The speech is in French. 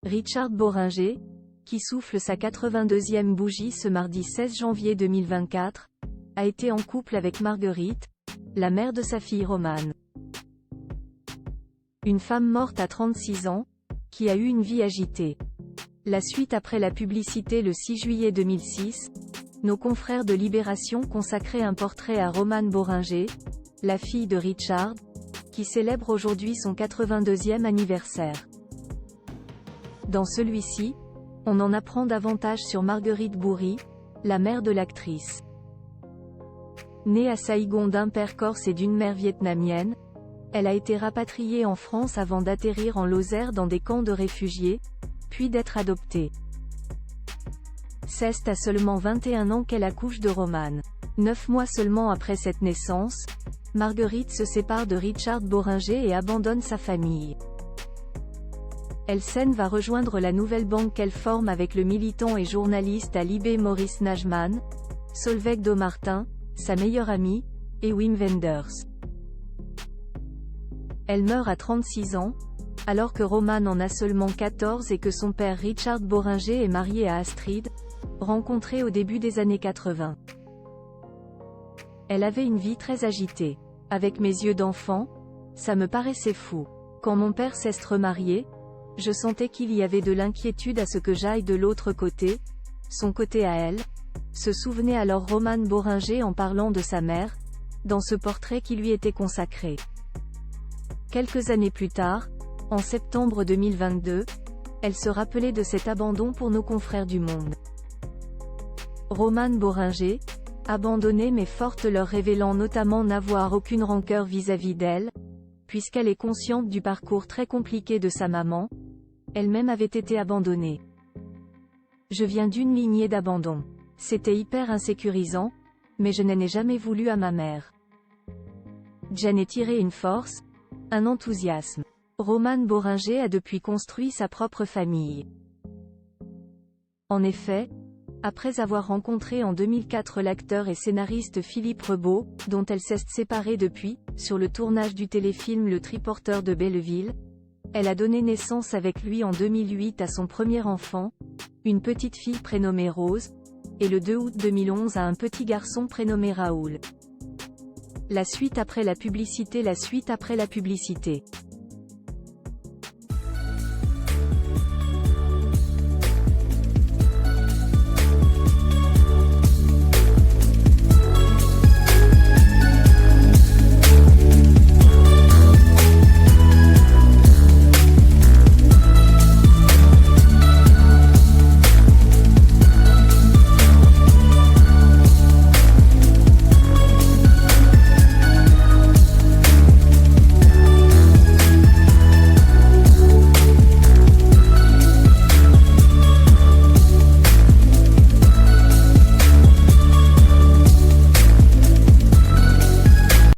Richard Bohringer, qui souffle sa 82e bougie ce mardi 16 janvier 2024, a été en couple avec Marguerite, la mère de sa fille Romane. Une femme morte à 36 ans, qui a eu une vie agitée. La suite après la publicité le 6 juillet 2006, nos confrères de Libération consacraient un portrait à Romane Bohringer, la fille de Richard, qui célèbre aujourd'hui son 82e anniversaire. Dans celui-ci, on en apprend davantage sur Marguerite Bourri, la mère de l'actrice. Née à Saïgon d'un père corse et d'une mère vietnamienne, elle a été rapatriée en France avant d'atterrir en Lozère dans des camps de réfugiés, puis d'être adoptée. C'est à seulement 21 ans qu'elle accouche de Romane. 9 mois seulement après cette naissance, Marguerite se sépare de Richard Bohringer et abandonne sa famille. Elle va rejoindre la nouvelle banque qu'elle forme avec le militant et journaliste à Libé Maurice Najman, Solveig Domartin, sa meilleure amie, et Wim Wenders. Elle meurt à 36 ans, alors que Romane en a seulement 14 et que son père Richard Bohringer est marié à Astrid, rencontrée au début des années 80. Elle avait une vie très agitée. Avec mes yeux d'enfant, ça me paraissait fou. Quand mon père s'est remarié, je sentais qu'il y avait de l'inquiétude à ce que j'aille de l'autre côté, son côté à elle, se souvenait alors Romane Bohringer en parlant de sa mère, dans ce portrait qui lui était consacré. Quelques années plus tard, en septembre 2022, elle se rappelait de cet abandon pour nos confrères du Monde. Romane Bohringer, abandonnée mais forte, leur révélant notamment n'avoir aucune rancœur vis-à-vis d'elle, puisqu'elle est consciente du parcours très compliqué de sa maman, elle-même avait été abandonnée. Je viens d'une lignée d'abandon. C'était hyper insécurisant, mais je n'en ai jamais voulu à ma mère. J'en ai tiré une force, un enthousiasme. Romane Bohringer a depuis construit sa propre famille. En effet, après avoir rencontré en 2004 l'acteur et scénariste Philippe Rebaud, dont elle s'est séparée depuis, sur le tournage du téléfilm Le Triporteur de Belleville, elle a donné naissance avec lui en 2008 à son premier enfant, une petite fille prénommée Rose, et le 2 août 2011 à un petit garçon prénommé Raoul. La suite après la publicité.